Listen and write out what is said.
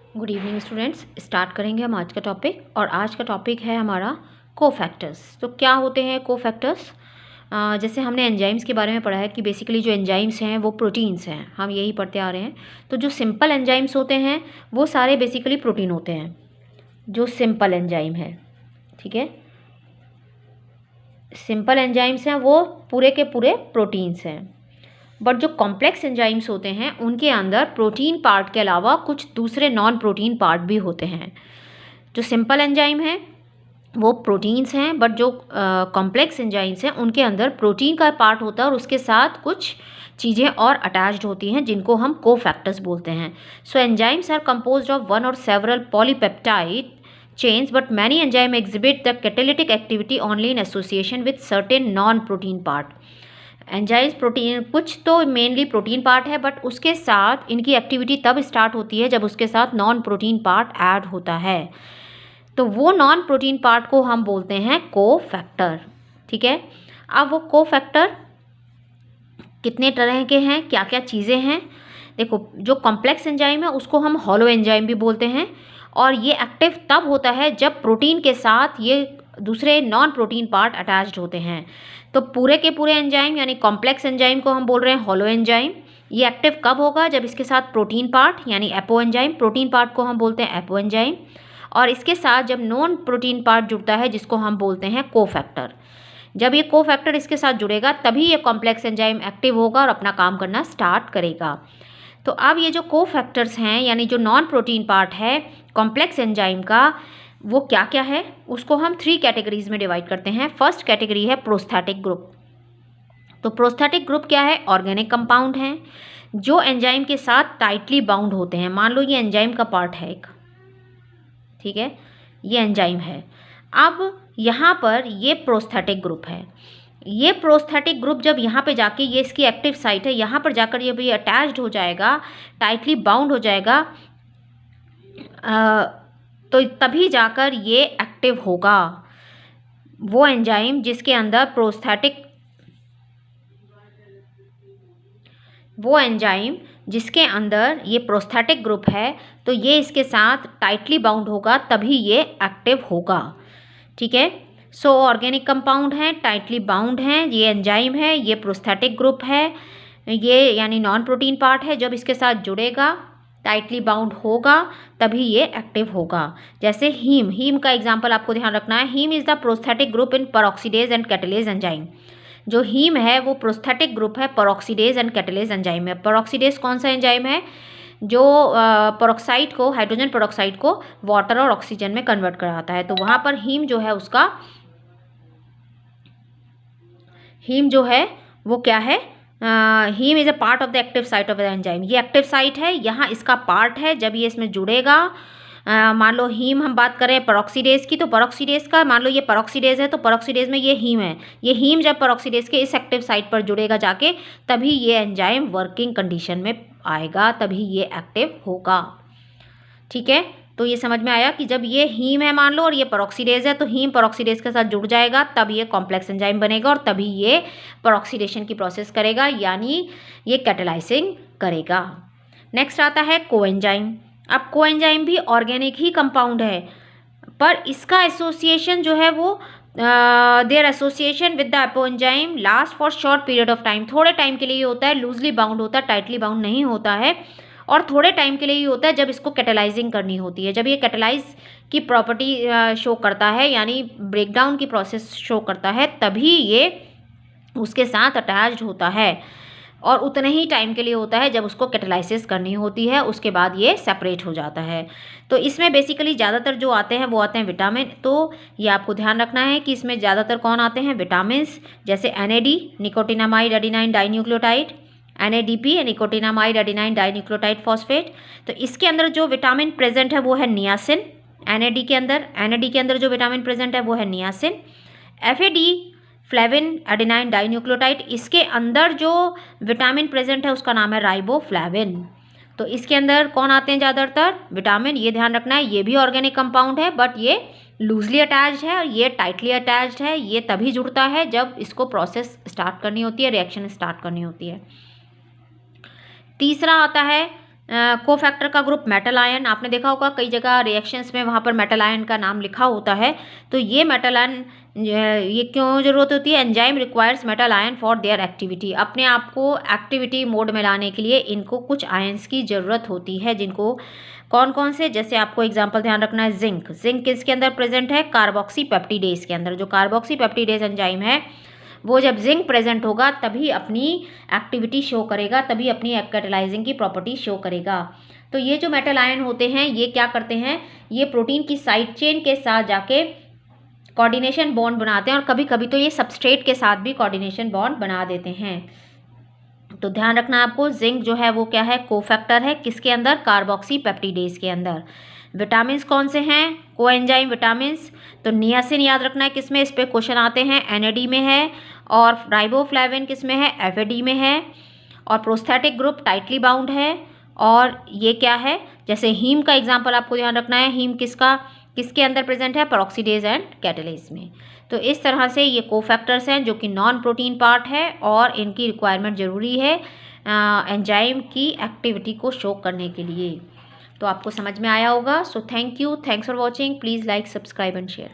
Good evening students. Start करेंगे हम आज का टॉपिक, और आज का टॉपिक है हमारा कोफैक्टर्स। तो क्या होते हैं कोफैक्टर्स? जैसे हमने एंजाइम्स के बारे में पढ़ा है कि बेसिकली जो एंजाइम्स हैं वो प्रोटीन्स हैं, हम यही पढ़ते आ रहे हैं। तो जो सिंपल एंजाइम्स होते हैं वो सारे बेसिकली प्रोटीन होते हैं, जो सिंपल एंजाइम है। ठीक है, सिंपल एंजाइम्स हैं वो पूरे के पूरे प्रोटीन्स हैं। बट जो कॉम्प्लेक्स एंजाइम्स होते हैं उनके अंदर प्रोटीन पार्ट के अलावा कुछ दूसरे नॉन प्रोटीन पार्ट भी होते हैं। जो सिंपल एंजाइम हैं वो प्रोटीन्स हैं, बट जो कॉम्प्लेक्स एंजाइम्स हैं उनके अंदर प्रोटीन का पार्ट होता है और उसके साथ कुछ चीज़ें और अटैच्ड होती हैं जिनको हम कोफैक्टर्स बोलते हैं। So enzymes are composed of one or several polypeptide chains, but many enzymes exhibit the catalytic activity only in association with certain non-protein part. Enzymes protein कुछ तो मेनली प्रोटीन पार्ट है, but उसके साथ इनकी activity तब start होती है जब उसके साथ नॉन प्रोटीन पार्ट ऐड होता है। तो वो नॉन प्रोटीन पार्ट को हम बोलते हैं कोफैक्टर। ठीक है, अब वो कोफैक्टर कितने तरह के हैं, क्या क्या चीज़ें हैं? देखो, जो कॉम्प्लेक्स एंजाइम है उसको हम हॉलो एंजाइम भी बोलते हैं, और ये एक्टिव तब होता है जब प्रोटीन के साथ ये दूसरे नॉन प्रोटीन पार्ट अटैच्ड होते हैं। तो पूरे के पूरे एंजाइम यानी कॉम्प्लेक्स एंजाइम को हम बोल रहे हैं हॉलो एंजाइम। ये एक्टिव कब होगा? जब इसके साथ प्रोटीन पार्ट यानी एपो एंजाइम, प्रोटीन पार्ट को हम बोलते हैं एपो एंजाइम, और इसके साथ जब नॉन प्रोटीन पार्ट जुड़ता है जिसको हम बोलते हैं कोफैक्टर। जब ये कोफैक्टर इसके साथ जुड़ेगा तभी ये कॉम्प्लेक्स एंजाइम एक्टिव होगा और अपना काम करना स्टार्ट करेगा। तो अब ये जो कोफैक्टर्स हैं यानी जो नॉन प्रोटीन पार्ट है कॉम्प्लेक्स एंजाइम का, वो क्या क्या है उसको हम 3 कैटेगरीज में डिवाइड करते हैं। फर्स्ट कैटेगरी है प्रोस्थेटिक ग्रुप। तो प्रोस्थेटिक ग्रुप क्या है? ऑर्गेनिक कंपाउंड हैं जो एंजाइम के साथ टाइटली बाउंड होते हैं। मान लो ये एंजाइम का पार्ट है एक, ठीक है, ये एंजाइम है। अब यहाँ पर ये प्रोस्थेटिक ग्रुप है। ये प्रोस्थेटिक ग्रुप जब यहाँ पे जाके, ये इसकी एक्टिव साइट है, यहाँ पर जाकर जब ये अटैच्ड हो जाएगा, टाइटली बाउंड हो जाएगा, तो तभी जाकर ये एक्टिव होगा। वो एंजाइम जिसके अंदर ये प्रोस्थेटिक ग्रुप है, तो ये इसके साथ टाइटली बाउंड होगा तभी ये एक्टिव होगा। ठीक है, सो ऑर्गेनिक कंपाउंड है, टाइटली बाउंड हैं, ये एंजाइम है, ये प्रोस्थेटिक ग्रुप है, ये यानी नॉन प्रोटीन पार्ट है। जब इसके साथ जुड़ेगा, टाइटली बाउंड होगा, तभी ये एक्टिव होगा। जैसे हीम का एग्जांपल आपको ध्यान रखना है। Heme is the prosthetic group in peroxidase and catalase enzyme. जो हीम है वो प्रोस्थेटिक ग्रुप है पेरोक्सीडेज एंड कैटालेज एंजाइम में। पेरोक्सीडेज कौन सा एंजाइम है? जो पेरोक्साइड को, हाइड्रोजन पेरोक्साइड को वाटर और ऑक्सीजन में कन्वर्ट कराता है। तो वहाँ पर हीम जो है वो क्या है? Heme is a part of the active site of the enzyme. ये एक्टिव साइट है, यहाँ इसका पार्ट है। जब ये इसमें जुड़ेगा, मान लो हीम हम बात करें पेरोक्सीडेज की, तो पेरोक्सीडेज का मान लो ये पेरोक्सीडेज है, तो पेरोक्सीडेज में ये हीम है। ये हीम जब पेरोक्सीडेज के इस एक्टिव साइट पर जुड़ेगा जाके, तभी ये एंजाइम वर्किंग कंडीशन में आएगा, तभी ये एक्टिव होगा। ठीक है, तो ये समझ में आया कि जब ये हीम है मान लो और ये पेरोक्सीडेज है, तो हीम पेरोक्सीडेज के साथ जुड़ जाएगा, तब ये कॉम्प्लेक्स एंजाइम बनेगा और तभी ये पेरोक्सीडेशन की प्रोसेस करेगा, यानी ये कैटालाइसिंग करेगा। नेक्स्ट आता है कोएंजाइम। अब कोएंजाइम भी ऑर्गेनिक ही कंपाउंड है, पर इसका एसोसिएशन जो है वो their association with the apoenzyme last for short period of time. थोड़े टाइम के लिए होता है, लूजली बाउंड होता है, टाइटली बाउंड नहीं होता है, और थोड़े टाइम के लिए ही होता है जब इसको कैटालाइजिंग करनी होती है। जब ये कैटालाइज की प्रॉपर्टी शो करता है यानी ब्रेकडाउन की प्रोसेस शो करता है, तभी ये उसके साथ अटैच्ड होता है, और उतने ही टाइम के लिए होता है जब उसको कैटालाइसिस करनी होती है, उसके बाद ये सेपरेट हो जाता है। तो इसमें बेसिकली ज़्यादातर जो आते हैं वो आते हैं विटामिन। तो ये आपको ध्यान रखना है कि इसमें ज़्यादातर कौन आते हैं? विटामिन्स, जैसे NAD nicotinamide adenine dinucleotide, NADP nicotinamide adenine dinucleotide phosphate. तो इसके अंदर जो विटामिन प्रेजेंट है वो है नियासिन। NAD के अंदर जो विटामिन प्रेजेंट है वो है niacin. FAD flavin adenine dinucleotide, इसके अंदर जो विटामिन प्रेजेंट है उसका नाम है राइबोफ्लेविन। तो इसके अंदर कौन आते हैं ज़्यादातर? विटामिन। ये ध्यान रखना है, ये भी ऑर्गेनिक कंपाउंड है, बट ये लूजली अटैच्ड है और ये टाइटली अटैच्ड है। ये तभी जुड़ता है जब इसको प्रोसेस स्टार्ट करनी होती है, रिएक्शन स्टार्ट करनी होती है। तीसरा आता है कोफैक्टर का ग्रुप मेटल आयन, आपने देखा होगा कई जगह रिएक्शंस में वहाँ पर मेटल आयन का नाम लिखा होता है। तो ये मेटल आयन ये क्यों ज़रूरत होती है? Enzyme requires metal ion for their activity, अपने आप को एक्टिविटी मोड में लाने के लिए इनको कुछ आयंस की ज़रूरत होती है, जिनको कौन कौन से, जैसे आपको एग्जांपल ध्यान रखना है, जिंक। जिंक किसके अंदर प्रेजेंट है? कार्बोक्सी पेप्टिडेज के अंदर। जो कार्बोक्सी पेप्टिडेज एंजाइम है वो जब जिंक प्रेजेंट होगा तभी अपनी एक्टिविटी शो करेगा, तभी अपनी कैटालाइजिंग की प्रॉपर्टी शो करेगा। तो ये जो मेटल आयन होते हैं ये क्या करते हैं? ये प्रोटीन की साइड चेन के साथ जाके कोऑर्डिनेशन बॉन्ड बनाते हैं, और कभी कभी तो ये सबस्ट्रेट के साथ भी कोऑर्डिनेशन बॉन्ड बना देते हैं। तो ध्यान रखना आपको, जिंक जो है वो क्या है? कोफैक्टर है। किसके अंदर? कार्बोक्सी पेप्टिडेज के अंदर। विटामिन्स कौन से हैं? Coenzyme vitamins. तो नियासिन याद रखना है किस में, इस पे क्वेश्चन आते हैं, एनएडी में है। और राइबोफ्लेविन किस में है? एफएडी में है। और प्रोस्थेटिक ग्रुप टाइटली बाउंड है। और ये क्या है? जैसे हीम का एग्जांपल आपको ध्यान रखना है, हीम किसके अंदर प्रेजेंट है? पेरोक्सीडेज एंड कैटालेज में। तो इस तरह से ये कोफैक्टर्स हैं जो कि नॉन प्रोटीन पार्ट है, और इनकी रिक्वायरमेंट ज़रूरी है एंजाइम की एक्टिविटी को शो करने के लिए। तो आपको समझ में आया होगा। So thank you, thanks for watching, please like, subscribe and share.